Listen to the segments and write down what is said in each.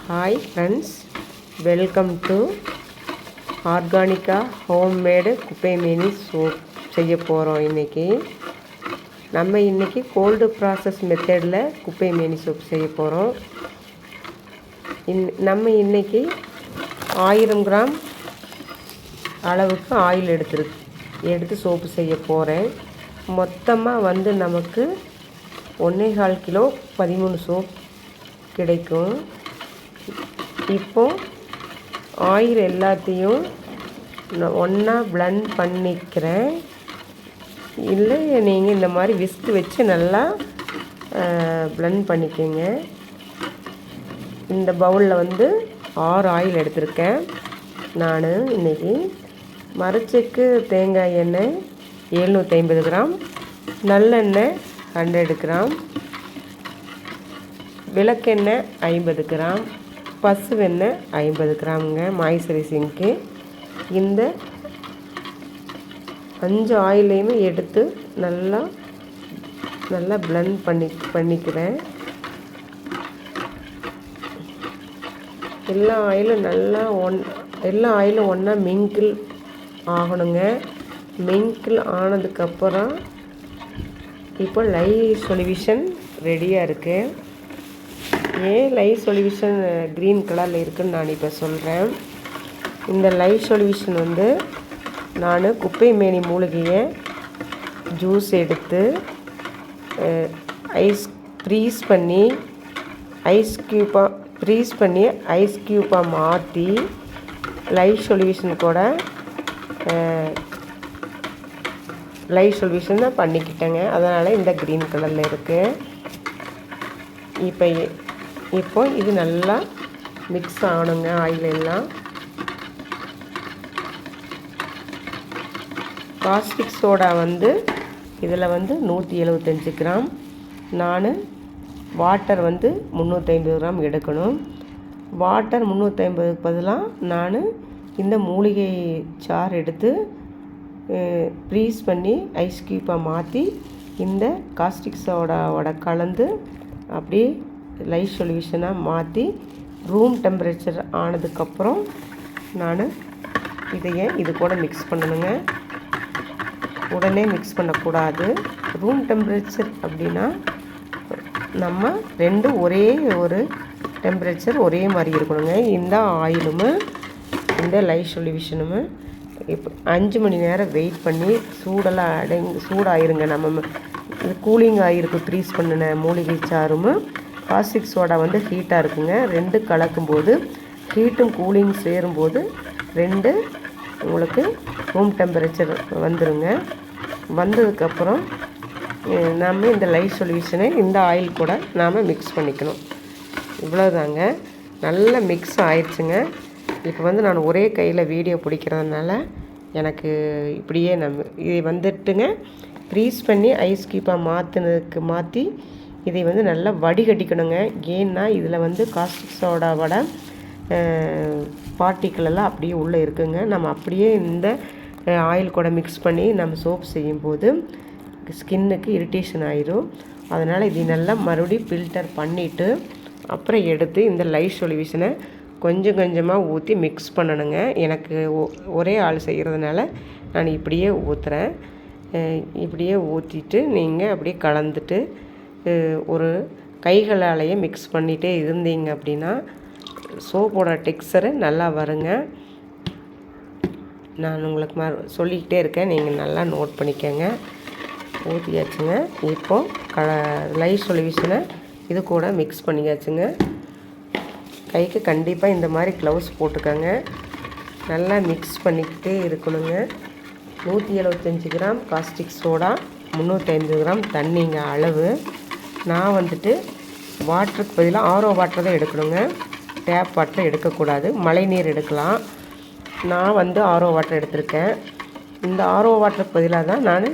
Hi friends, welcome to ஆர்கானிக்கா homemade குப்பைமேனி soap செய்ய போகிறோம். இன்றைக்கி கோல்டு ப்ராசஸ் மெத்தடில் குப்பைமேனி சோப் செய்ய போகிறோம். நம்ம இன்றைக்கி 1000 கிராம் அளவுக்கு ஆயில் எடுத்து சோப்பு செய்ய போகிறேன். மொத்தமாக நமக்கு 1.25 கிலோ 13 சோப் கிடைக்கும். இப்போ ஆயில் எல்லாத்தையும் ஒன்றா பிளெண்ட் பண்ணிக்கிறேன். இல்லை நீங்கள் இந்த மாதிரி விஸ்க் வச்சு நல்லா பிளெண்ட் பண்ணிக்கோங்க. இந்த பவுலில் 6 ஆயில் எடுத்திருக்கேன். நான் இன்றைக்கி மரச்செக்கு தேங்காய் எண்ணெய் 750 கிராம், நல்லெண்ணெய் 100 கிராம், விளக்கெண்ணெய் 50 கிராம், பசுவெண்ணெய் 50 கிராமுங்க மாய்ஸ்சரைசிங்க்கு. இந்த 5 ஆயிலையுமே எடுத்து நல்லா பிளெண்ட் பண்ணிக்கிறேன். எல்லா ஆயிலும் ஒன்றா மிங்கிள் ஆகணுங்க. மிங்கிள் ஆனதுக்கப்புறம் இப்போ லைட் சொல்யூஷன் ரெடியாக இருக்குது. ஏன் லைட் சொல்யூஷன் க்ரீன் கலரில் இருக்குதுன்னு நான் இப்போ சொல்கிறேன். இந்த லைட் சொல்யூஷன் நான் குப்பைமேனி மூலிகையை ஜூஸ் எடுத்து ஃப்ரீஸ் பண்ணி ஐஸ் க்யூப்பாக மாற்றி லைட் சொல்யூஷன் கூட லைட் சொல்யூஷன் தான் பண்ணிக்கிட்டேங்க. அதனால் இந்த க்ரீன் கலரில் இருக்குது. இப்போ இது நல்லா மிக்ஸ் ஆகணுங்க. ஆயில் எல்லாம் காஸ்டிக் சோடா இதில் 175 கிராம், நான் வாட்டர் 350 கிராம் எடுக்கணும். வாட்டர் 350க்கு பதிலாக நான் இந்த மூலிகை சாறு எடுத்து ஃப்ரீஸ் பண்ணி ஐஸ் க்யூப்பாக மாற்றி இந்த காஸ்டிக் சோடாவோட கலந்து அப்படியே லைட் சொல்யூஷனாக மாற்றி ரூம் டெம்பரேச்சர் ஆனதுக்கப்புறம் நான் இது கூட மிக்ஸ் பண்ணணுங்க. உடனே மிக்ஸ் பண்ணக்கூடாது. ரூம் டெம்பரேச்சர் அப்படின்னா நம்ம ரெண்டும் ஒரே ஒரு டெம்பரேச்சர் ஒரே மாதிரி இருக்கணுங்க. இந்த ஆயிலும் இந்த லைட் சொல்யூஷனும் இப்போ 5 மணி நேரம் வெயிட் பண்ணி சூடாயிருங்க. நம்ம இது கூலிங் ஆகிருக்கு. ஃப்ரீஸ் பண்ணின மூலிகை சாரும் காஸ்டிக் சோடா ஹீட்டாக இருக்குங்க. ரெண்டு கலக்கும்போது ஹீட்டும் கூலிங் சேரும்போது உங்களுக்கு ரூம் டெம்பரேச்சர் வந்துடுங்க. வந்ததுக்கப்புறம் நாம் இந்த லைட் சொல்யூஷனை இந்த ஆயில் கூட நாம் மிக்ஸ் பண்ணிக்கணும். இவ்வளோதாங்க. நல்லா மிக்ஸ் ஆயிடுச்சுங்க. இப்போ நான் ஒரே கையில் வீடியோ பிடிக்கிறதுனால எனக்கு இப்படியே இதை ஃப்ரீஸ் பண்ணி ஐஸ் க்யூப்பாக மாற்றி இதை நல்லா வடிகட்டிக்கணுங்க. ஏன்னா இதில் காஸ்டிக் சோடாவோட பார்ட்டிக்கிள் எல்லாம் அப்படியே உள்ளே இருக்குங்க. நம்ம அப்படியே இந்த ஆயில் கூட மிக்ஸ் பண்ணி நம்ம சோப் செய்யும்போது ஸ்கின்னுக்கு இரிட்டேஷன் ஆயிரும். அதனால் இதை நல்லா மறுபடியும் ஃபில்டர் பண்ணிவிட்டு அப்புறம் எடுத்து இந்த லைட் சொல்யூஷனை கொஞ்சம் கொஞ்சமாக ஊற்றி மிக்ஸ் பண்ணணுங்க. எனக்கு ஒரே ஆள் செய்கிறதுனால நான் இப்படியே ஊற்றுறேன். இப்படியே ஊற்றிட்டு நீங்கள் அப்படியே கலந்துட்டு ஒரு கைகளாலேயே மிக்ஸ் பண்ணிகிட்டே இருந்தீங்க அப்படின்னா சோப்போட டெக்ஸ்சரு நல்லா வருங்க. நான் உங்களுக்கு சொல்லிக்கிட்டே இருக்கேன், நீங்கள் நல்லா நோட் பண்ணிக்கோங்க. ஊற்றியாச்சுங்க. இப்போது லைட் சொல்யூஷனை இது கூட மிக்ஸ் பண்ணியாச்சுங்க. கைக்கு கண்டிப்பாக இந்த மாதிரி க்ளவுஸ் போட்டுக்கோங்க. நல்லா மிக்ஸ் பண்ணிக்கிட்டே இருக்கணுங்க. 175 கிராம் காஸ்டிக் சோடா, 350 கிராம் தண்ணிங்க அளவு. நான் வாட்டருக்கு பதிலாக ஆரோ வாட்டர் தான் எடுக்கணுங்க. டேப் வாட்டர் எடுக்கக்கூடாது. மழை நீர் எடுக்கலாம். நான் ஆரோ வாட்டர் எடுத்திருக்கேன். இந்த ஆரோ வாட்டருக்கு பதிலாக தான் நான்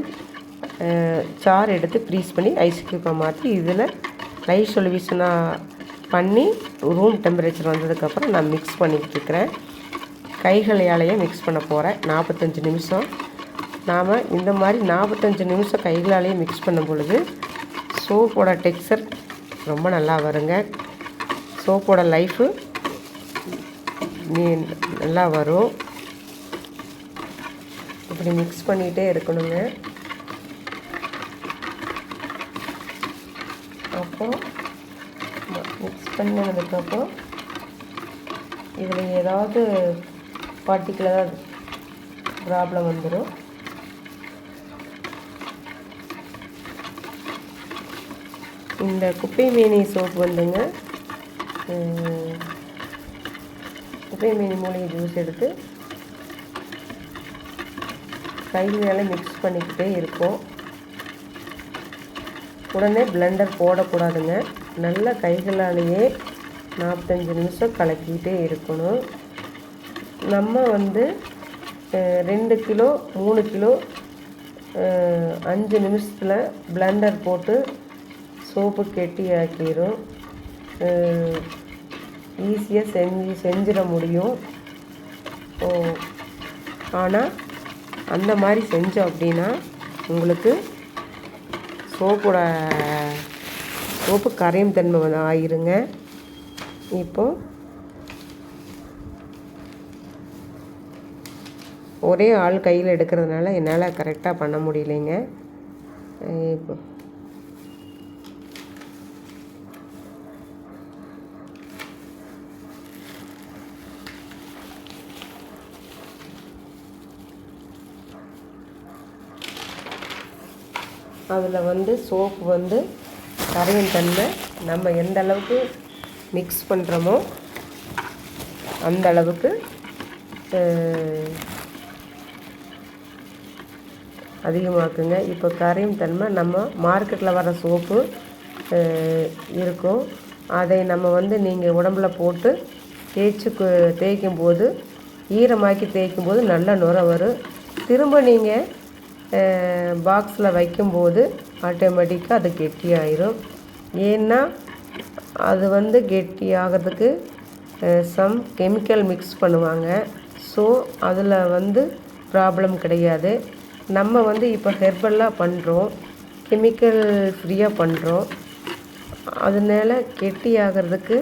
சாறு எடுத்து ஃப்ரீஸ் பண்ணி ஐஸ் க்யூப்பாக மாற்றி இதில் லைட் சொல்யூஷனாக பண்ணி ரூம் டெம்பரேச்சர் வந்ததுக்கப்புறம் நான் மிக்ஸ் பண்ணிக்கிட்டு இருக்கிறேன். கைகளாலேயே மிக்ஸ் பண்ண போகிறேன். 45 நிமிஷம். நாம் இந்த மாதிரி 45 நிமிஷம் கைகளாலேயே மிக்ஸ் பண்ணும் பொழுது சோப்போட டெக்ஸ்சர் ரொம்ப நல்லா வருங்க. சோப்போட லைஃபு நல்லா வரும். இப்படி மிக்ஸ் பண்ணிகிட்டே இருக்கணுங்க. அப்போது மிக்ஸ் பண்ணதுக்கப்புறம் இதில் ஏதாவது பார்ட்டிகுலராக ப்ராப்ளம் வந்துடும். இந்த குப்பை மேனி சோப் வந்துங்க, குப்பை மேனி மூலிகை ஜூஸ் எடுத்து கையால் மிக்ஸ் பண்ணிக்கிட்டே இருக்கும். உடனே பிளெண்டர் போடக்கூடாதுங்க. நல்ல கைகளாலேயே 45 நிமிஷம் கலக்கிக்கிட்டே இருக்கணும். நம்ம வந்து 2 கிலோ 3 கிலோ 5 நிமிஷத்தில் பிளெண்டர் போட்டு சோப்பு கெட்டி ஆக்கிடும். ஈஸியாக செஞ்சிட முடியும். ஆனால் அந்த மாதிரி செஞ்சோம் அப்படின்னா உங்களுக்கு சோப்பு கரையும் தன்மை ஆயிருங்க. இப்போது ஒரே ஆள் கையில் எடுக்கிறதுனால என்னால் கரெக்டாக பண்ண முடியலைங்க. இப்போ அதில் வந்து சோப்பு வந்து கரையும் தன்மை நம்ம எந்த அளவுக்கு மிக்ஸ் பண்ணுறோமோ அந்த அளவுக்கு அதிகமாக்குங்க. இப்போ கரையும் தன்மை நம்ம மார்க்கெட்டில் வர சோப்பு இருக்கும். அதை நம்ம வந்து நீங்கள் உடம்புல போட்டு தேய்க்கும் போது ஈரமாக்கி தேய்க்கும் போது நல்ல நுரை வரும். திரும்ப நீங்கள் பாக்ஸில் வைக்கும்போது ஆட்டோமேட்டிக்காக அது கெட்டியாயிரும். ஏன்னா அது வந்து கெட்டி ஆகிறதுக்கு சம் கெமிக்கல் மிக்ஸ் பண்ணுவாங்க. ஸோ அதில் வந்து ப்ராப்ளம் கிடையாது. நம்ம வந்து இப்போ ஹெர்பலாக பண்ணுறோம், கெமிக்கல் ஃப்ரீயாக பண்ணுறோம். அதனால கெட்டி ஆகிறதுக்கு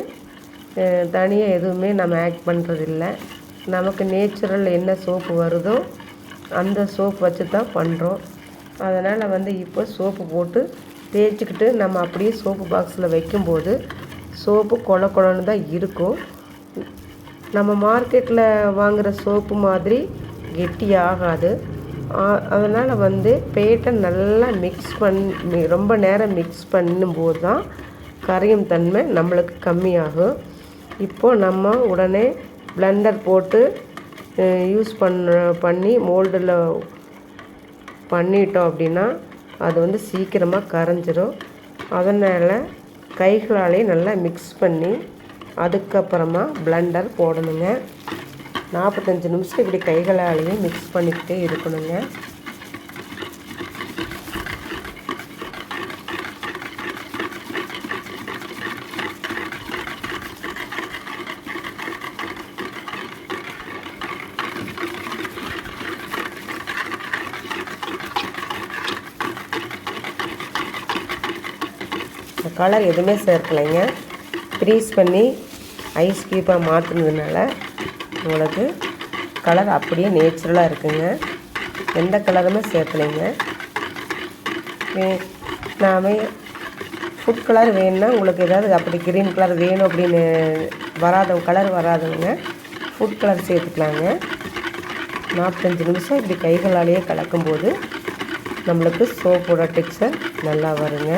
தனியாக எதுவுமே நம்ம ஆட் பண்ணுறதில்ல. நமக்கு நேச்சுரல் என்ன சோப்பு வருதோ அந்த சோப்பு வச்சு தான் பண்ணுறோம். அதனால் வந்து இப்போ சோப்பு போட்டு தேய்ச்சிக்கிட்டு நம்ம அப்படியே சோப்பு பாக்ஸில் வைக்கும்போது சோப்பு கொழன்னு தான் இருக்கும். நம்ம மார்க்கெட்டில் வாங்குகிற சோப்பு மாதிரி கெட்டி ஆகாது. அதனால் வந்து பேட்டை நல்லா ரொம்ப நேரம் மிக்ஸ் பண்ணும்போது தான் கரையும் தன்மை நம்மளுக்கு கம்மியாகும். இப்போது நம்ம உடனே பிளெண்டர் போட்டு யூஸ் பண்ணி மோல்டில் பண்ணிட்டோம் அப்படின்னா அது வந்து சீக்கிரமாக கரைஞ்சிரும். அதனால் கைகளாலே நல்லா மிக்ஸ் பண்ணி அதுக்கப்புறமா பிளெண்டர் போடணுங்க. 45 நிமிஷம் இப்படி கைகளாலேயே மிக்ஸ் பண்ணிக்கிட்டே இருக்கணுங்க. கலர் எதுவுமே சேர்க்கலைங்க. ஃப்ரீஸ் பண்ணி ஐஸ் க்யூப்பாக மாற்றினதுனால உங்களுக்கு கலர் அப்படியே நேச்சுரலாக இருக்குங்க. எந்த கலருமே சேர்க்கலைங்க. நாம் ஃபுட் கலர் வேணும்னா உங்களுக்கு ஏதாவது அப்படி க்ரீன் கலர் வேணும் அப்படின்னு கலர் வராதவங்க ஃபுட் கலர் சேர்த்துக்கலாங்க. 45 நிமிஷம் இப்படி கைகளாலேயே கலக்கும்போது நம்மளுக்கு சோப்போட டெக்ஸ்சர் நல்லா வருங்க.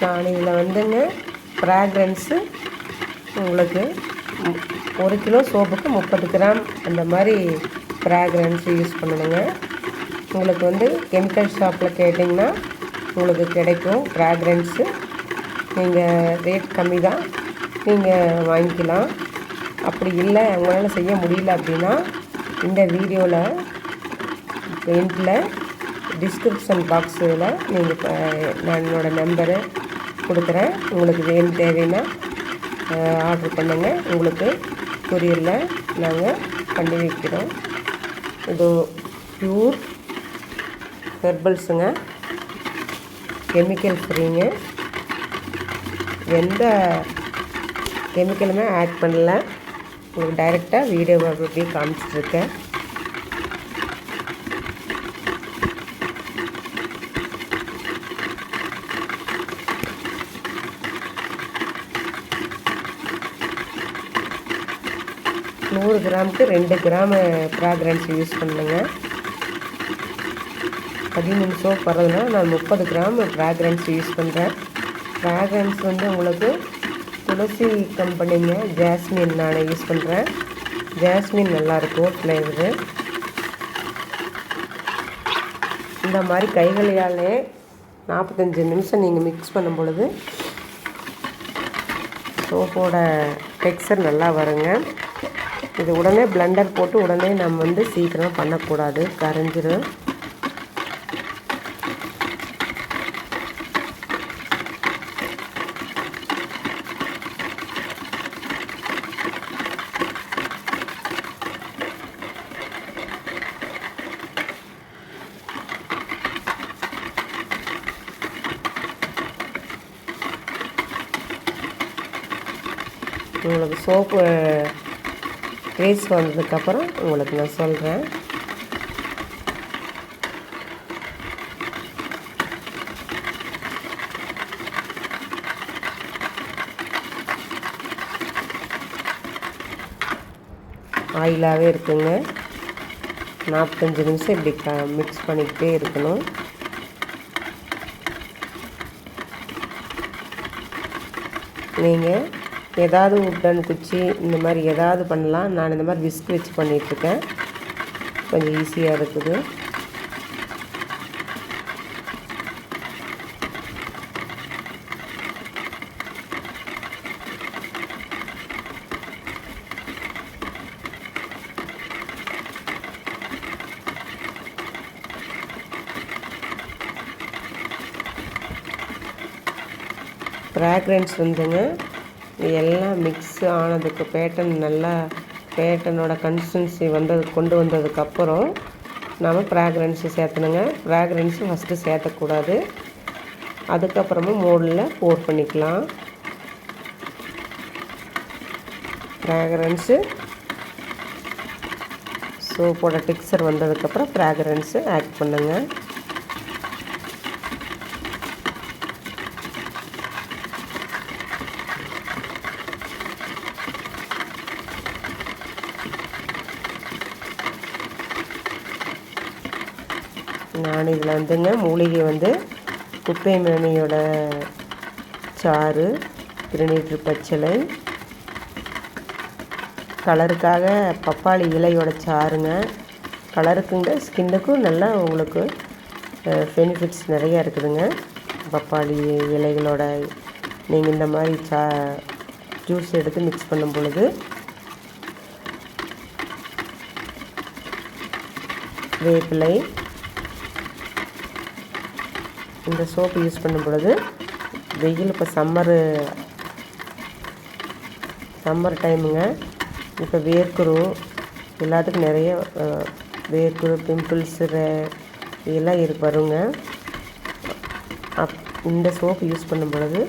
நான் இதில் வந்துங்க ஃப்ராக்ரன்ஸு உங்களுக்கு 1 கிலோ சோப்புக்கு 30 கிராம் அந்த மாதிரி ஃப்ராக்ரன்ஸு யூஸ் பண்ணணுங்க. உங்களுக்கு வந்து கெமிக்கல் ஷாப்பில் கேட்டிங்கன்னா உங்களுக்கு கிடைக்கும் ஃப்ராக்ரன்ஸு. நீங்கள் ரேட் கம்மி தான், நீங்கள் வாங்கிக்கலாம். அப்படி இல்லை உங்களால் செய்ய முடியல அப்படின்னா இந்த வீடியோவில் எண்டில் டிஸ்கிரிப்ஷன் பாக்ஸில் நீங்கள் நான் என்னோடய நம்பரு கொடுக்குறேன். உங்களுக்கு தேவைன்னா ஆர்டர் பண்ணுங்கள். உங்களுக்கு கொரியரில் நாங்கள் பண்ணி வைக்கிறோம். இது ப்யூர் ஹெர்பல்ஸுங்க, கெமிக்கல் ஃப்ரீங்க, எந்த கெமிக்கலுமே ஆட் பண்ணல. உங்களுக்கு டைரெக்டாக வீடியோவை அப்படியே காமிச்சிட்ருக்கேன். நூறு கிராமுக்கு 2 கிராம் ஃப்ராக்ரன்ஸ் யூஸ் பண்ணுங்க. 13 சோப் வர்றதுனால நான் 30 கிராம் ஃப்ராக்ரன்ஸ் யூஸ் பண்ணுறேன். ஃப்ராக்ரன்ஸ் உங்களுக்கு துளசி கம்பெனிங்க ஜாஸ்மின் நான் யூஸ் பண்ணுறேன். ஜாஸ்மின் நல்லாயிருக்கும் ஃப்ளேவரு. இந்த மாதிரி கைகளாலே 45 நிமிஷம் நீங்கள் மிக்ஸ் பண்ணும் பொழுது சோப்போட டெக்ஸ்சர் நல்லா வருங்க. இது உடனே பிளெண்டர் போட்டு உடனே நம்ம சீக்கிரம் பண்ணக்கூடாது, கரைஞ்சிடும். உங்களுக்கு சோப்பு டேஸ்ட் வந்ததுக்கப்புறம் உங்களுக்கு நான் சொல்கிறேன். ஆயிலாகவே இருக்குங்க. 45 நிமிஷம் இப்படி மிக்ஸ் பண்ணிக்கிட்டே இருக்கணும். நீங்கள் ஏதாவது உட்டன் குச்சி இந்த மாதிரி ஏதாவது பண்ணலாம். நான் இந்த மாதிரி விஸ்க் வச்சு பண்ணிகிட்ருக்கேன். கொஞ்சம் ஈஸியாக இருக்குது. ஃப்ராக்ரன்ஸ் எல்லாம் மிக்ஸ் ஆனதுக்கு பேட்டனோட கன்சிஸ்டன்சி கொண்டு வந்ததுக்கப்புறம் நம்ம ஃப்ராக்ரன்ஸு சேர்த்தணுங்க. ஃப்ராக்ரன்ஸு ஃபஸ்ட்டு சேர்த்தக்கூடாது. அதுக்கப்புறமா மோடில் போர் பண்ணிக்கலாம். ஃப்ராக்ரன்ஸு சோப்போட டெக்ஸ்சர் வந்ததுக்கப்புறம் ஃப்ராக்ரன்ஸு ஆட் பண்ணுங்க. நான் இதில் மூலிகை குப்பை மேனியோட சாறு, திருநீற்று பச்சிலை, கலருக்காக பப்பாளி இலையோட சாறுங்க. கலருக்குங்க, ஸ்கின்னுக்கும் நல்லா உங்களுக்கு பெனிஃபிட்ஸ் நிறையா இருக்குதுங்க. பப்பாளி இலைகளோட நீங்கள் இந்த மாதிரி ஜூஸ் எடுத்து மிக்ஸ் பண்ணும் பொழுது வேப்பிலை இந்த சோப்பு யூஸ் பண்ணும் பொழுது வெயில் இப்போ சம்மர் டைமுங்க. இப்போ வேர்க்குரு எல்லாத்துக்கும் நிறைய வேர்க்குரு, பிம்பிள்ஸு இதெல்லாம் வருங்க. இந்த சோப்பு யூஸ் பண்ணும் பொழுது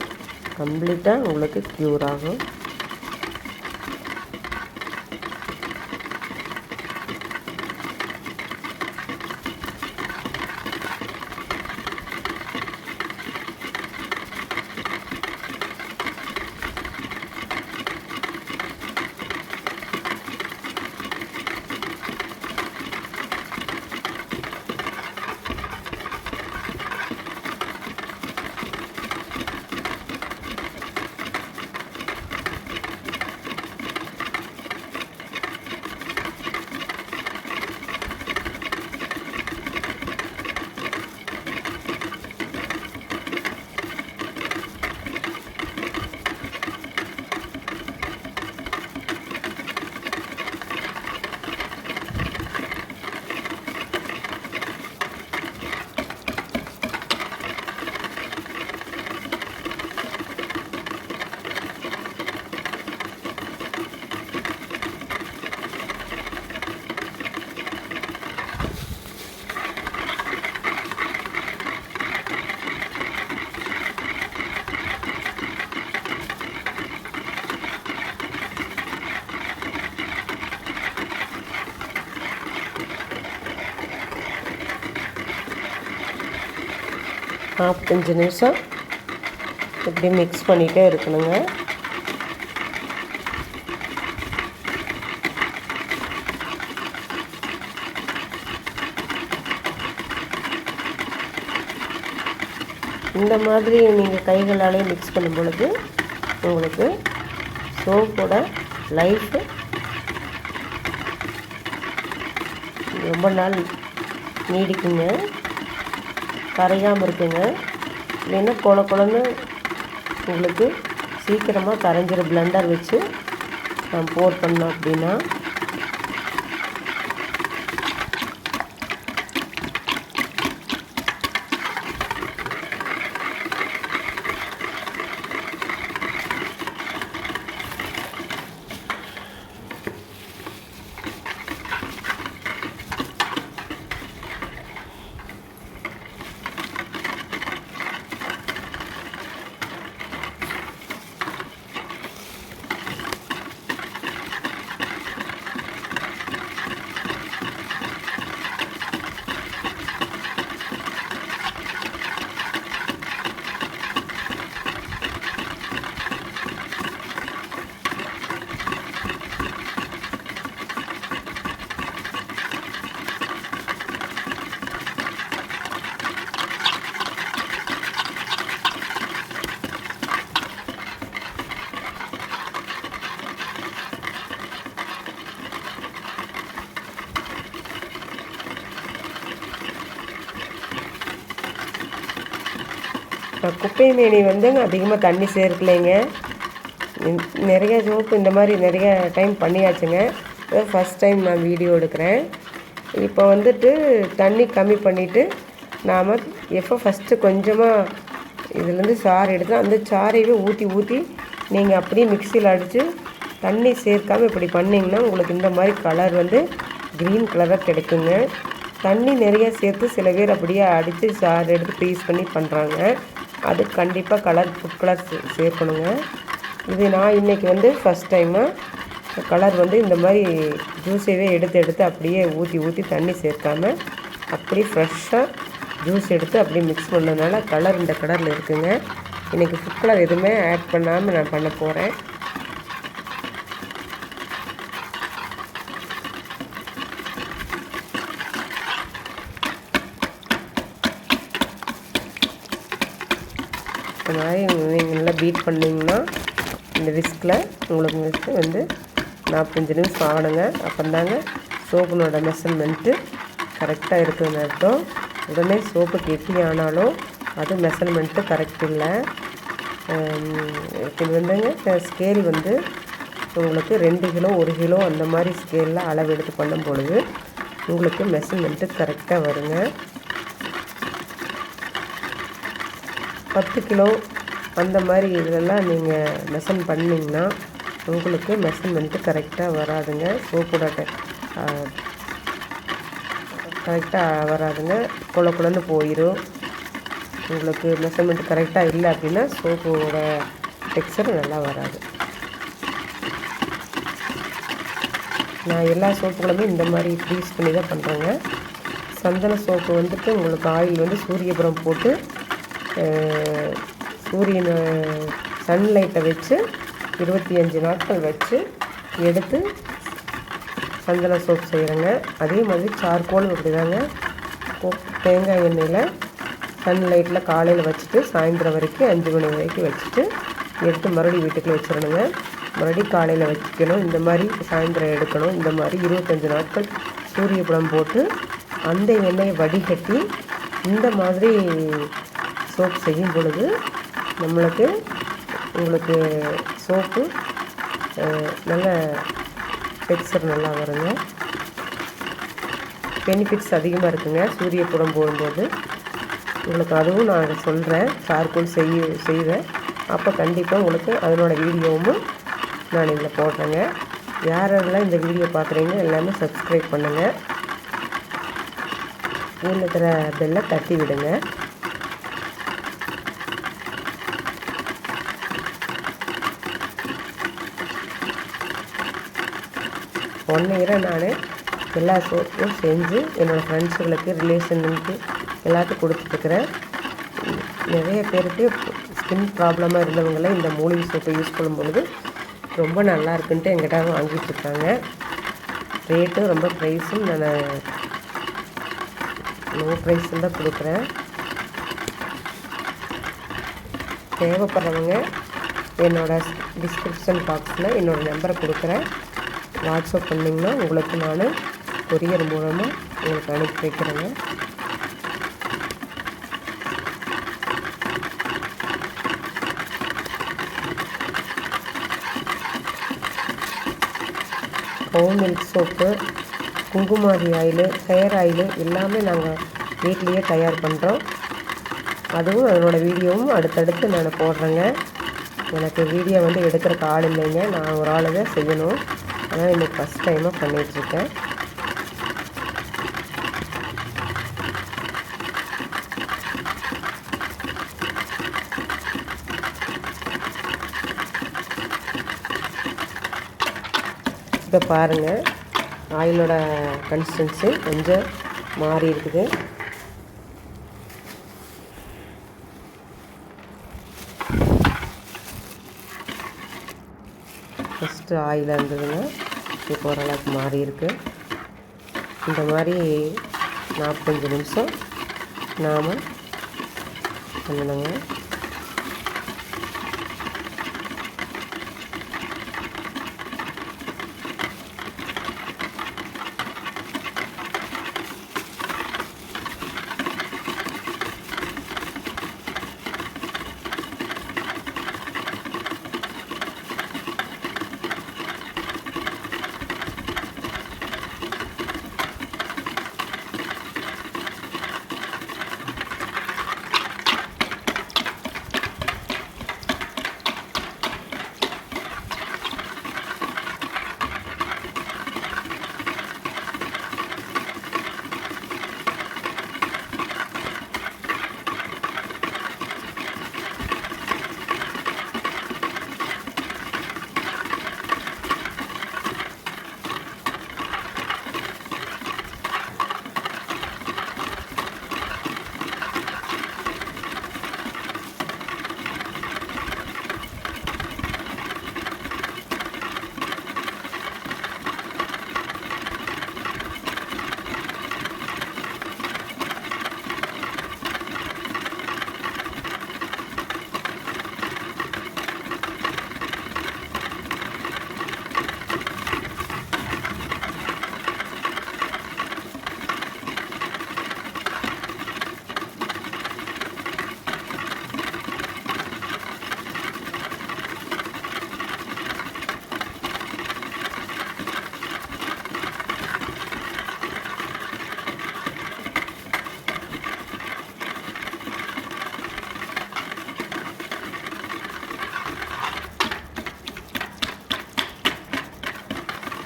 கம்ப்ளீட்டாக உங்களுக்கு க்யூர் ஆகும். 4-5 நிமிஷம் இப்படி மிக்ஸ் பண்ணிகிட்டே இருக்கணுங்க. இந்த மாதிரி நீங்கள் கைகளாலே மிக்ஸ் பண்ணும் பொழுது உங்களுக்கு சோப்போட லைஃப் ரொம்ப நாள் நீடிக்குங்க, கரையாமல் இருக்குங்க. இல்லைன்னா கொலன்னு உங்களுக்கு சீக்கிரமாக கரைஞ்சிரும். பிளெண்டர் வச்சு போர் பண்ணோம் அப்படின்னா. குப்பை மேனி வந்துங்க அதிகமாக தண்ணி சேர்க்கலைங்க. நிறைய சோப்பு இந்த மாதிரி நிறைய டைம் பண்ணியாச்சுங்க. ஃபஸ்ட் டைம் நான் வீடியோ எடுக்கிறேன். இப்போ வந்துட்டு தண்ணி கம்மி பண்ணிவிட்டு நாம் எப்போ ஃபஸ்ட்டு கொஞ்சமாக இதுலேருந்து சாறு எடுத்து அந்த சாறையே ஊற்றி நீங்கள் அப்படியே மிக்சியில் அடித்து தண்ணி சேர்க்காமல் இப்படி பண்ணிங்கன்னா உங்களுக்கு இந்த மாதிரி கலர் வந்து க்ரீன் கலராக கிடைக்குங்க. தண்ணி நிறைய சேர்த்து சில பேர் அப்படியே அடித்து சாறு எடுத்து பீஸ் பண்ணி பண்ணுறாங்க. அது கண்டிப்பாக ஃபுட் கலர் சேர்க்கணுங்க. இது நான் இன்றைக்கி வந்து ஃபஸ்ட் டைமாக கலர் வந்து இந்த மாதிரி ஜூஸையே எடுத்து அப்படியே ஊற்றி தண்ணி சேர்க்காமல் அப்படியே ஃப்ரெஷ்ஷாக ஜூஸ் எடுத்து அப்படியே மிக்ஸ் பண்ணதுனால கலர் இந்த கலரில் இருக்குங்க. இன்றைக்கி ஃபுட் கலர் எதுவுமே ஆட் பண்ணாமல் நான் பண்ண போகிறேன். இந்த மாதிரி நீங்கள் நல்லா பீட் பண்ணிங்கன்னா இந்த விஸ்கில் உங்களுக்கு வந்து 45 நிமிஷம் ஆகணுங்க. அப்போந்தாங்க சோப்புனோட மெஷர்மெண்ட்டு கரெக்டாக இருக்குதுன்னு அர்த்தம். உடனே சோப்பு கெட்டி ஆனாலும் அது மெஷர்மெண்ட்டு கரெக்ட் இல்லை. இது வந்துங்க ஸ்கேல் வந்து உங்களுக்கு 2 கிலோ 1 கிலோ அந்த மாதிரி ஸ்கேலில் அளவு எடுத்து பண்ணும் பொழுது உங்களுக்கு மெஷர்மெண்ட்டு கரெக்டாக வருங்க. 10 கிலோ அந்த மாதிரி இதெல்லாம் நீங்கள் மெஷர் பண்ணிங்கன்னா உங்களுக்கு மெஷர்மெண்ட்டு கரெக்டாக வராதுங்க. சோப்போட கரெக்டாக வராதுங்க, குழன்னு போயிடும். உங்களுக்கு மெஷர்மெண்ட்டு கரெக்டாக இல்லை அப்படின்னா சோப்போட டெக்ஸ்சர் நல்லா வராது. நான் எல்லா சோப்புகளுமே இந்த மாதிரி யூஸ் பண்ணி தான் பண்ணுறேங்க. சந்தன சோப்பு வந்துட்டு உங்களுக்கு ஆயில் வந்து சூரியபுரம் போட்டு சூரியனை சன்லைட்டை வச்சு 25 நாட்கள் வச்சு எடுத்து சந்தன சோப்பு செய்கிறேங்க. அதே மாதிரி சார்கோல் அப்படிதாங்க. தேங்காய் எண்ணெயில் சன்லைட்டில் காலையில் வச்சுட்டு சாயந்தரம் வரைக்கும் 5 மணி வரைக்கும் வச்சுட்டு எடுத்து மறுபடியும் வீட்டுக்குள்ளே வச்சிடணுங்க. மறுபடியும் காலையில் வைக்கணும். இந்த மாதிரி சாயந்தரம் எடுக்கணும். இந்த மாதிரி 25 நாட்கள் சூரியபுரம் போட்டு அந்த எண்ணெயை வடிகட்டி இந்த மாதிரி சோப்பு செய்யும் பொழுது உங்களுக்கு சோப்பு நல்ல டெக்ஸ்சர் நல்லா வருங்க. பெனிஃபிட்ஸ் அதிகமாக இருக்குங்க சூரியபுரம் போடும்போது. உங்களுக்கு அதுவும் நான் சொல்கிறேன், சார்கோல் செய்வேன். அப்போ கண்டிப்பாக உங்களுக்கு அதனோட வீடியோவும் நான் இதில் போடுறேங்க. யாரெல்லாம் இந்த வீடியோ பார்க்குறீங்க எல்லாமே சப்ஸ்கிரைப் பண்ணுங்கள். கீழே இருக்கிற பெல்லை தட்டி விடுங்க. 1 இயராக நான் எல்லா சோப்பும் செஞ்சு என்னோடய ஃப்ரெண்ட்ஸுகளுக்கு ரிலேஷனுக்கு எல்லாத்துக்கும் கொடுத்துட்ருக்குறேன். நிறைய பேருக்கு ஸ்கின் ப்ராப்ளமாக இருந்தவங்களாம் இந்த மூலிகை சோப்பை யூஸ் பண்ணும்பொழுது ரொம்ப நல்லா இருக்குன்ட்டு எங்கிட்ட வாங்கிட்டுருக்காங்க. ரேட்டும் ரொம்ப ப்ரைஸும் நான் லோ ப்ரைஸில் தான் கொடுக்குறேன். தேவைப்படுறவங்க என்னோடய டிஸ்கிரிப்ஷன் பாக்ஸில் என்னோடய நம்பரை கொடுக்குறேன். வாட்ஸ்அப் பண்ணிங்கன்னா உங்களுக்கு நான் கொரியர் மூலமாக உங்களுக்கு அனுப்பி வைக்கிறேங்க. Home milk soap, Kumkumadi oil, hair oil எல்லாமே நாங்கள் வீட்லேயே தயார் பண்ணுறோம். அதுவும் அதனோட வீடியோவும் அடுத்தடுத்து நான் போடுறேங்க. எனக்கு வீடியோ வந்து எடுக்கிறக்கு ஆள் இல்லைங்க, நான் ஒரு ஆள் தான் செய்யணும். ஆனால் இன்றைக்கி ஃபஸ்ட் டைமாக பண்ணிகிட்ருக்கேன். இப்போ பாருங்கள், ஆயிலோட கன்சிஸ்டன்சி கொஞ்சம் மாறி இருக்குது. ஃபஸ்ட்டு ஆயிலாக இருந்ததுங்க, இப்போ ஓரளவுக்கு மாறி இருக்குது. இந்த மாதிரி 45 நிமிஷம் நாம் பண்ணணுங்க.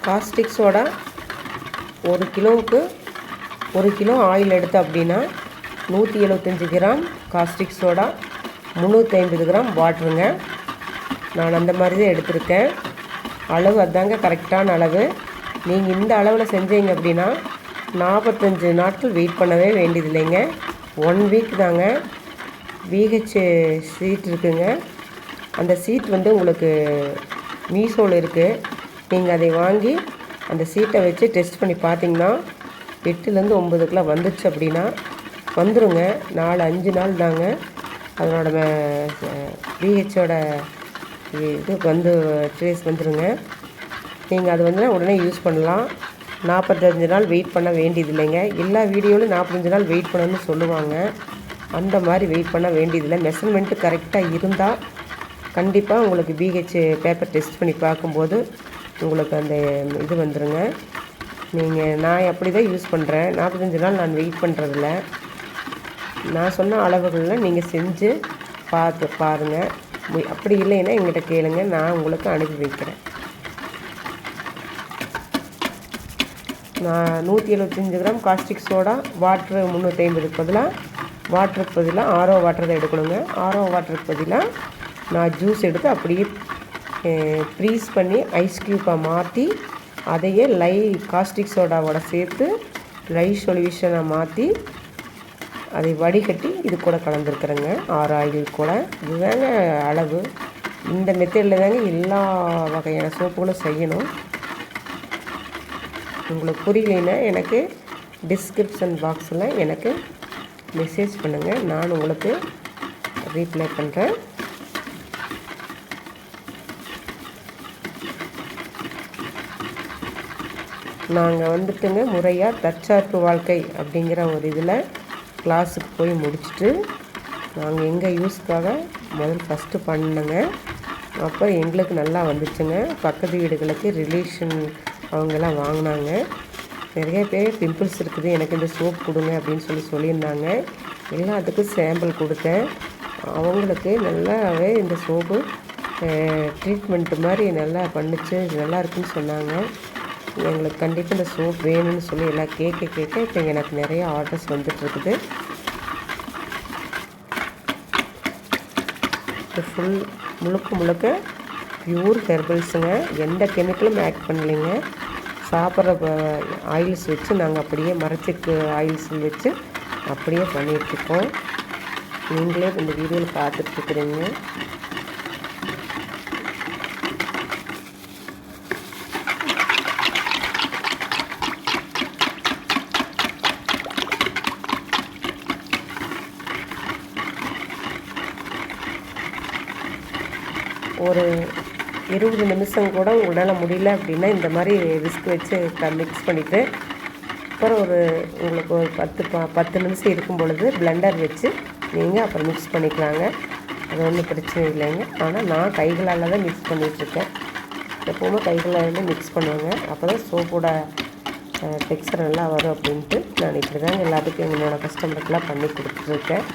காஸ்டிக் சோடா 1 கிலோவுக்கு 1 கிலோ ஆயில் எடுத்து அப்படின்னா 175 கிராம் காஸ்டிக் சோடா, 350 கிராம் வாட்டருங்க. நான் அந்த மாதிரி தான் எடுத்திருக்கேன். அளவு அதாங்க கரெக்டான அளவு. நீங்கள் இந்த அளவில் செஞ்சீங்க அப்படின்னா 45 நாட்கள் வெயிட் பண்ணவே வேண்டியதில்லைங்க. 1 வீக் தாங்க. VH சீட் இருக்குங்க. அந்த சீட் வந்து உங்களுக்கு மீஷோவில் இருக்குது. நீங்கள் அதை வாங்கி அந்த சீட்டை வச்சு டெஸ்ட் பண்ணி பார்த்தீங்கன்னா 8லேருந்து 9 வந்துச்சு அப்படின்னா வந்துடுங்க. 4-5 நாள் தாங்க அதனோட VHோட இது வந்து ட்ரேஸ் வந்துடுங்க. நீங்கள் அது வந்து உடனே யூஸ் பண்ணலாம். 45 நாள் வெயிட் பண்ண வேண்டியது இல்லைங்க. எல்லா வீடியோவிலும் 45 நாள் வெயிட் பண்ணணும்னு சொல்லுவாங்க. அந்த மாதிரி வெயிட் பண்ண வேண்டியதில்லை. மெஷர்மெண்ட்டு கரெக்டாக இருந்தால் கண்டிப்பாக உங்களுக்கு VH பேப்பர் டெஸ்ட் பண்ணி பார்க்கும்போது உங்களுக்கு அந்த இது வந்துடுங்க. நான் அப்படி தான் யூஸ் பண்ணுறேன். 45 நாள் நான் வெயிட் பண்ணுறதில்ல. நான் சொன்ன அளவுகளில் நீங்கள் செஞ்சு பார்த்து பாருங்கள். அப்படி இல்லைன்னா எங்கிட்ட கேளுங்க, நான் உங்களுக்கு அனுப்பி வைக்கிறேன். நான் 175 கிராம் காஸ்டிக் சோடா, வாட்ரு 350க்கு பதிலாக ஆரோ வாட்டர் தான் எடுக்கணுங்க. ஆரோ வாட்டருக்கு பதிலாக நான் ஜூஸ் எடுத்து அப்படியே ஃப்ரீஸ் பண்ணி ஐஸ் க்யூப்பாக மாற்றி அதையே காஸ்டிக் சோடாவோட சேர்த்து லை சொல்யூஷனை மாற்றி அதை வடிகட்டி இது கூட கலந்துருக்குறேங்க. 6 ஆயில் கூட. இதுதாங்க அளவு. இந்த மெத்தடில் தாங்க எல்லா வகையான சோப்புகளும் செய்யணும். உங்களுக்கு புரியலைன்னா எனக்கு டிஸ்கிரிப்ஷன் பாக்ஸில் எனக்கு மெசேஜ் பண்ணுங்கள். நான் உங்களுக்கு ரீப்ளை பண்ணுறேன். நாங்கள் வந்துட்டுங்க முறையாக தற்சார்பு வாழ்க்கை அப்படிங்கிற ஒரு இதில் கிளாஸுக்கு போய் முடிச்சுட்டு நாங்கள் எங்கள் யூஸ்க்காக ஃபஸ்ட்டு பண்ணோங்க. அப்போ எங்களுக்கு நல்லா வந்துச்சுங்க. பக்கத்து வீடுகளுக்கு ரிலேஷன் அவங்கெல்லாம் வாங்கினாங்க. நிறைய பேர் பிம்பிள்ஸ் இருக்குது, எனக்கு இந்த சோப் கொடுங்க அப்படின்னு சொல்லியிருந்தாங்க. எல்லாத்துக்கும் சாம்பிள் கொடுத்தேன். அவங்களுக்கு நல்லாவே இந்த சோப்பு ட்ரீட்மெண்ட்டு மாதிரி நல்லா பண்ணிச்சு, நல்லா இருக்குன்னு சொன்னாங்க. எங்களுக்கு கண்டிப்பாக இந்த சோப் வேணும்னு சொல்லி எல்லாம் கேட்க இப்போ எனக்கு நிறைய ஆர்டர்ஸ் வந்துட்டுருக்குது. இது முழுக்க ப்யூர் ஹெர்பல்ஸுங்க. எந்த கெமிக்கலும் ஆட் பண்ணலைங்க. சாப்பிட்ற ஆயில்ஸ் வச்சு நாங்கள் அப்படியே மரச்சிக்கு ஆயில்ஸ் வச்சு அப்படியே பண்ணிகிட்ருக்கோம். நீங்களே இந்த வீடியோவில் பார்த்துட்ருக்குறீங்க. ஒரு 20 நிமிஷம் கூட உங்களால் முடியல அப்படின்னா இந்த மாதிரி விஸ்க் வச்சு மிக்ஸ் பண்ணிவிட்டு அப்புறம் உங்களுக்கு ஒரு 10 நிமிஷம் இருக்கும் பொழுது பிளெண்டர் வச்சு நீங்கள் அப்புறம் மிக்ஸ் பண்ணிக்கலாங்க. அது ஒன்றும் பிரச்சனை இல்லைங்க. ஆனால் நான் கைகளால் தான் மிக்ஸ் பண்ணிகிட்ருக்கேன். எப்போவுமே கைகளால் மிக்ஸ் பண்ணுவேங்க. அப்போ தான் சோப்போட டெக்ஸ்சர் நல்லா வரும் அப்படின்ட்டு நான் இப்படி தாங்க எல்லாத்துக்கும் என்னோடய கஸ்டமருக்கெலாம் பண்ணி கொடுத்துட்ருக்கேன்.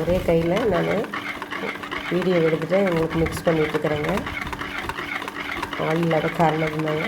ஒரே கையில் நான் வீடியோ எடுத்துகிட்டு உங்களுக்கு மிக்ஸ் பண்ணிட்டுருக்குறேங்க. ஆள் இல்லாத காரணம் இருந்தாங்க.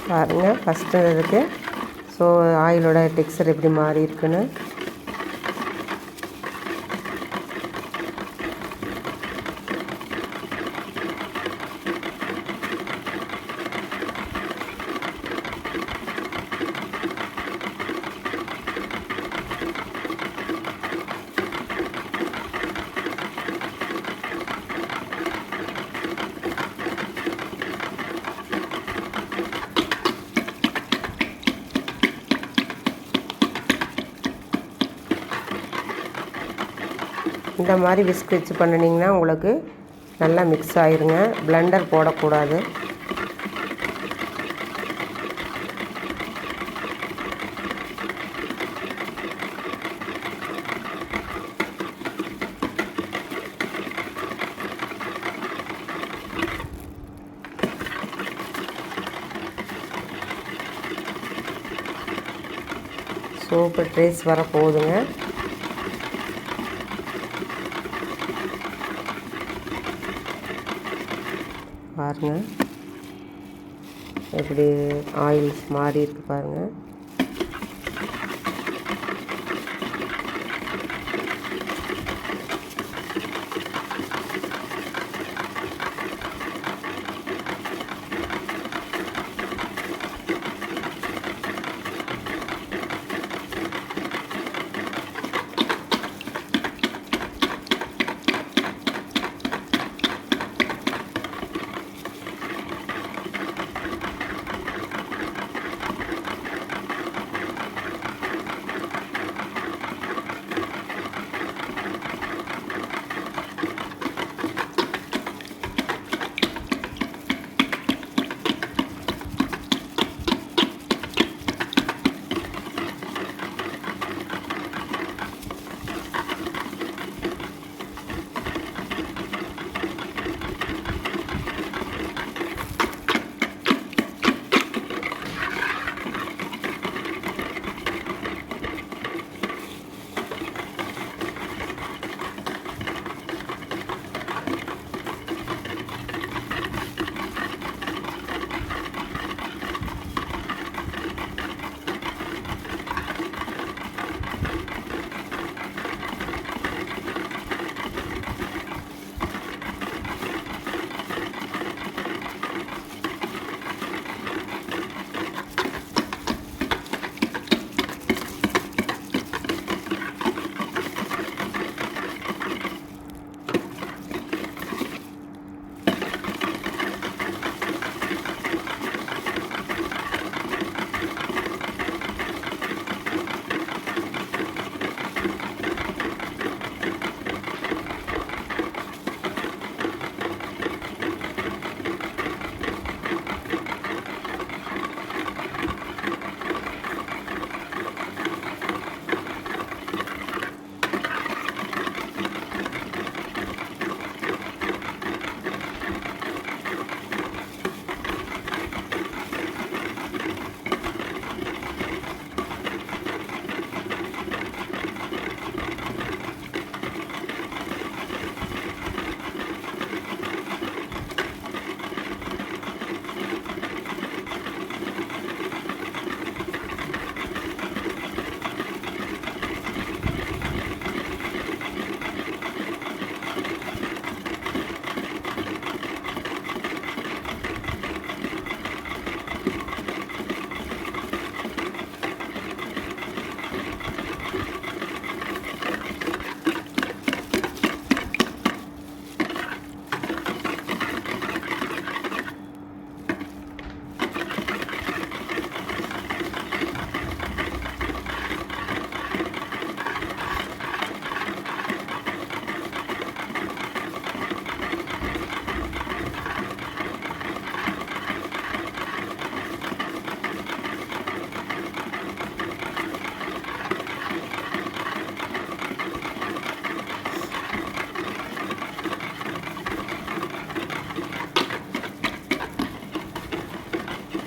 பாருங்கள் ஃபஸ்ட்டு இதுக்கு. ஸோ ஆயிலோட டெக்ஸ்சர் எப்படி மாறி இருக்குன்னு. இந்த மாதிரி விஸ்க் வச்சு பண்ணினீங்கன்னா உங்களுக்கு நல்லா மிக்ஸ் ஆயிருங்க. பிளெண்டர் போடக்கூடாது. சோப்பு ட்ரேஸ் வர போகுதுங்க. பாருங்கள் எப்படி ஆயில் மாறி இருக்கு பாருங்கள்.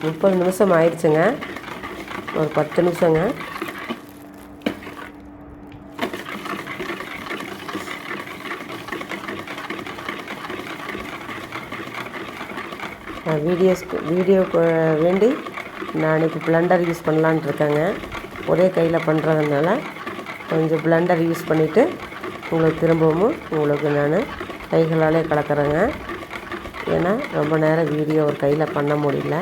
முப்பது நிமிஷம் ஆயிடுச்சுங்க. ஒரு 10 நிமிஷங்க. வீடியோக்கு வேண்டி நான் இப்போ பிளெண்டர் யூஸ் பண்ணலான்னு இருக்கேங்க. ஒரே கையில் பண்ணுறதுனால கொஞ்சம் பிளெண்டர் யூஸ் பண்ணிவிட்டு திரும்பவும் நான் கைகளாலே கலக்கிறேங்க. ஏன்னா ரொம்ப நேரம் வீடியோ ஒரு கையில் பண்ண முடியல.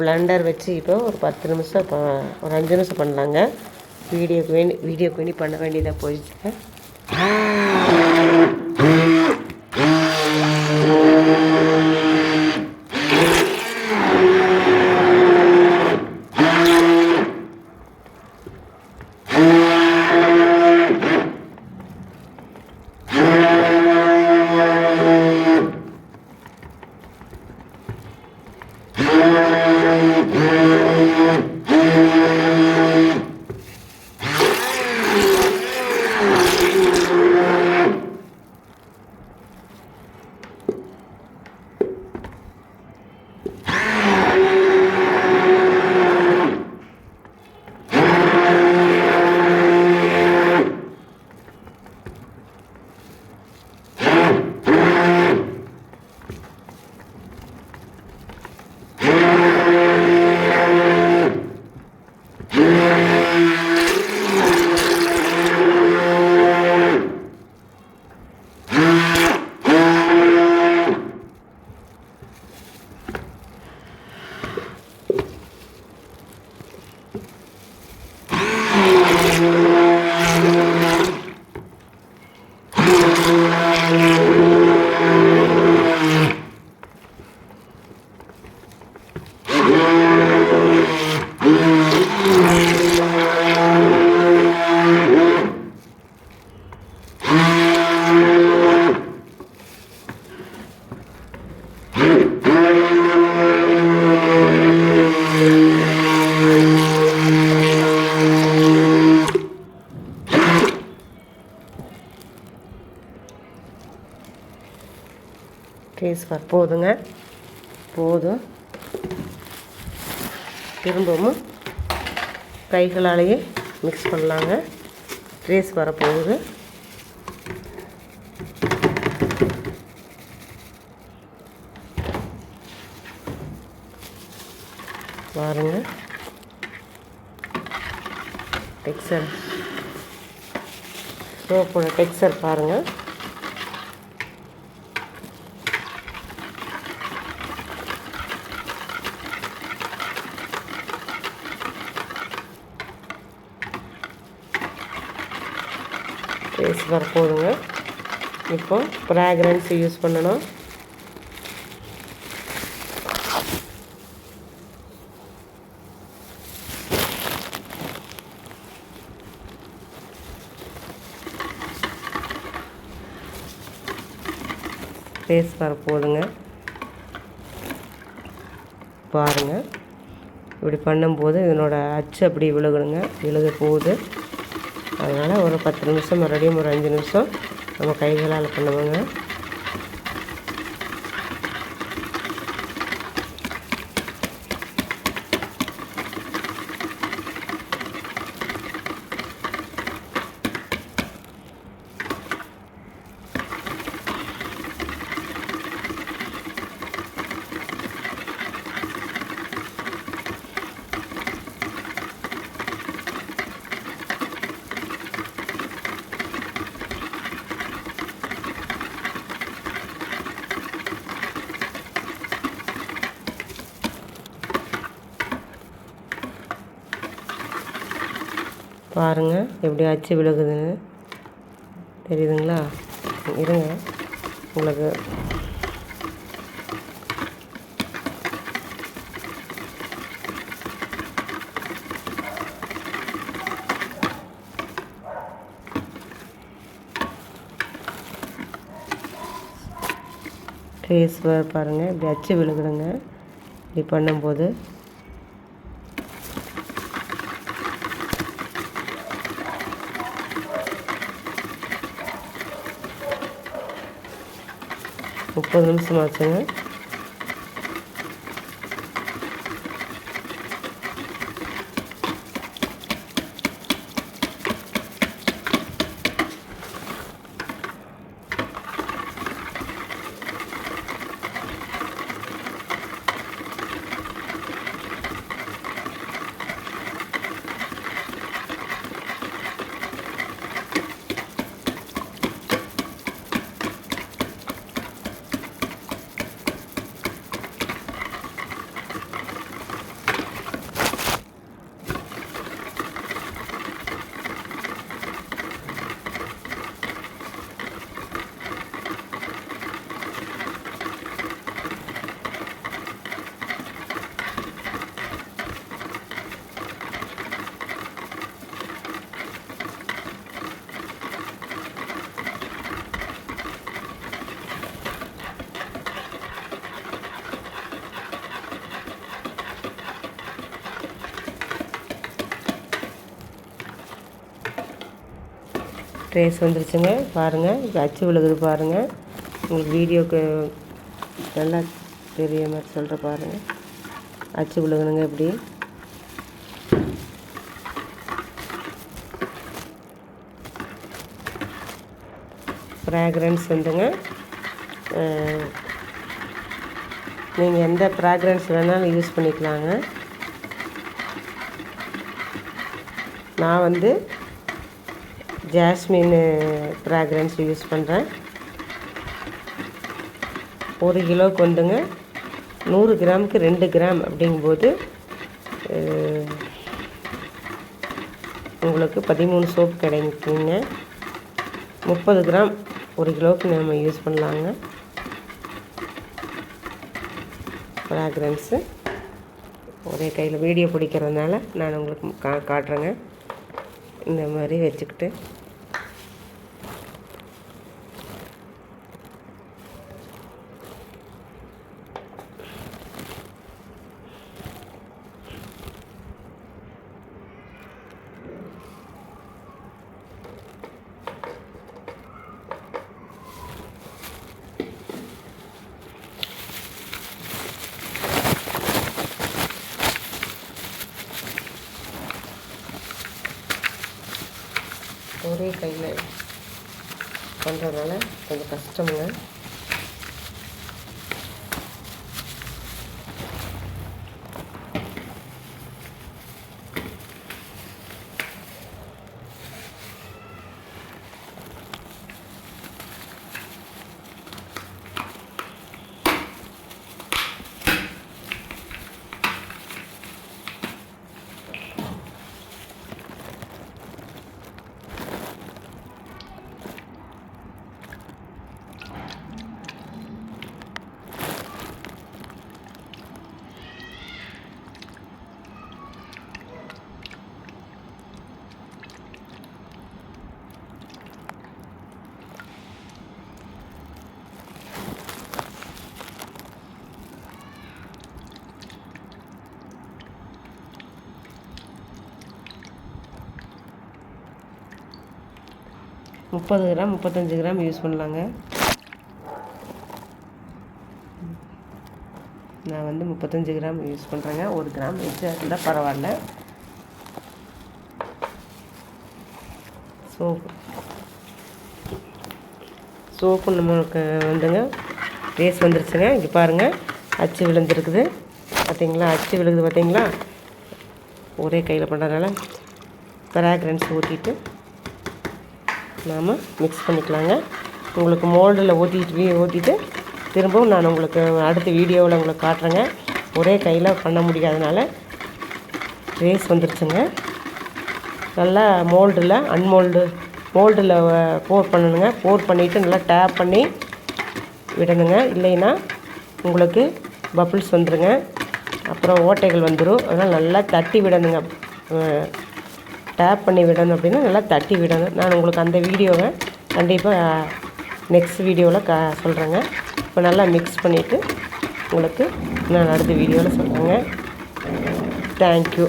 பிளெண்டர் வச்சு இப்போ ஒரு 10 நிமிஷம் ஒரு 5 நிமிஷம் பண்ணலாங்க. வீடியோக்கு வேண்டி பண்ண வேண்டியதாக போயிடுச்சுங்க. ட்ரேஸ்வர் போதுங்க, போதும். திரும்பவும் கைகளாலேயே மிக்ஸ் பண்ணலாங்க. ட்ரேஸ் வரப்போகுது. பாருங்க டெக்ஸ்சர், சோப்போட டெக்ஸ்சர் பாருங்கள். ஃபேஸ் வரப்போகுதுங்க. இப்போ ஃப்ராக்ரன்ஸ் யூஸ் பண்ணணும். ஃபேஸ் வரப்போகுதுங்க. பாருங்கள், இப்படி பண்ணும்போது இதனோட அச்சு அப்படி விழுக போகுது. அதனால் ஒரு 10 நிமிஷம் மறுபடியும் ஒரு 5 நிமிஷம் நம்ம கைகளால் பண்ணுவோங்க. பாருங்கள் எப்படி அச்சு விழுகுதுன்னு. தெரியுதுங்களா? இருங்க, உங்களுக்கு ட்ரேஸ் பாருங்கள், இப்படி அச்சு விழுகுதுங்க. இப்படி பண்ணும்போது முப்பது நிமிஷம் ஆச்சுங்க. ட்ரேஸ் வந்துருச்சுங்க. பாருங்கள், இப்போ அச்சு விழுகுது பாருங்கள். உங்களுக்கு வீடியோக்கு நல்லா தெரிய மாதிரி சொல்கிற பாருங்கள். அச்சு விழுகணுங்க இப்படி. ஃப்ராக்ரன்ஸ் வந்துங்க, நீங்கள் எந்த ஃப்ராக்ரன்ஸ் வேணாலும் யூஸ் பண்ணிக்கலாங்க. நான் வந்து ஜாஸ்மின் ஃப்ராக்ரன்ஸ் யூஸ் பண்ணுறேன். 1 கிலோவுக்கு வந்துங்க 100 கிராமுக்கு 2 கிராம் அப்படிங்கும்போது உங்களுக்கு 13 சோப்பு கிடைக்குங்க. 30 கிராம் 1 கிலோவுக்கு நம்ம யூஸ் பண்ணலாங்க ஃப்ராக்ரன்ஸு. ஒரே கையில் வீடியோ பிடிக்கிறதுனால நான் உங்களுக்கு காட்டுறேங்க. இந்த மாதிரி வச்சுக்கிட்டு ஒரே கையில் பண்ணுறதுனால கொஞ்சம் கஷ்டமுங்க. முப்பது கிராம் 35 கிராம் யூஸ் பண்ணலாங்க. நான் வந்து 35 கிராம் யூஸ் பண்ணுறேங்க. 1 கிராம் எக்ஸ்ட்ரா இருந்தால் பரவாயில்ல. சோப்பு நம்மளுக்கு வந்துங்க ரேஸ் வந்துருச்சுங்க. இங்கே பாருங்கள், அச்சு விழுந்துருக்குது பார்த்தீங்களா? அச்சு விழுகுது பார்த்தீங்களா? ஒரே கையில் பண்ணுறதுனால ஃப்ராக்ரன்ஸ் ஊற்றிட்டு நாம் மிக்ஸ் பண்ணிக்கலாங்க. உங்களுக்கு மோல்டில் ஊற்றிட்டு திரும்பவும் நான் உங்களுக்கு அடுத்த வீடியோவில் உங்களுக்கு காட்டுறேங்க. ஒரே கையில் பண்ண முடியாதனால ரேஸ் வந்துருச்சுங்க. நல்லா மோல்டில் அன்மோல்டு மோல்டில் போர் பண்ணணுங்க. போர் பண்ணிவிட்டு நல்லா டேப் பண்ணி விடணுங்க. இல்லைன்னா உங்களுக்கு பப்புள்ஸ் வந்துடுங்க, அப்புறம் ஓட்டைகள் வந்துடும். அதனால் நல்லா தட்டி விடணுங்க. டேப் பண்ணி விடணும் அப்படின்னா நல்லா தட்டி விடணும். நான் உங்களுக்கு அந்த வீடியோவை கண்டிப்பாக நெக்ஸ்ட் வீடியோவில் சொல்கிறேங்க. இப்போ நல்லா மிக்ஸ் பண்ணிவிட்டு உங்களுக்கு நான் அடுத்த வீடியோவில் சொல்கிறேங்க. தேங்க்யூ.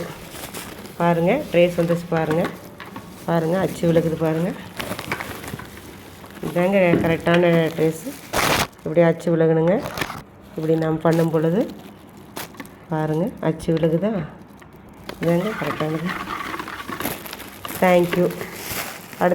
பாருங்கள், ட்ரேஸ் வந்துச்சு பாருங்கள். பாருங்கள், அச்சு விழுகுது பாருங்கள். இதாங்க கரெக்டான ட்ரேஸு. இப்படி அச்சு விலகணுங்க. இப்படி நாம் பண்ணும் பொழுது பாருங்கள், அச்சு விலகுதா? இதாங்க கரெக்டானது. தேங்க்யூ.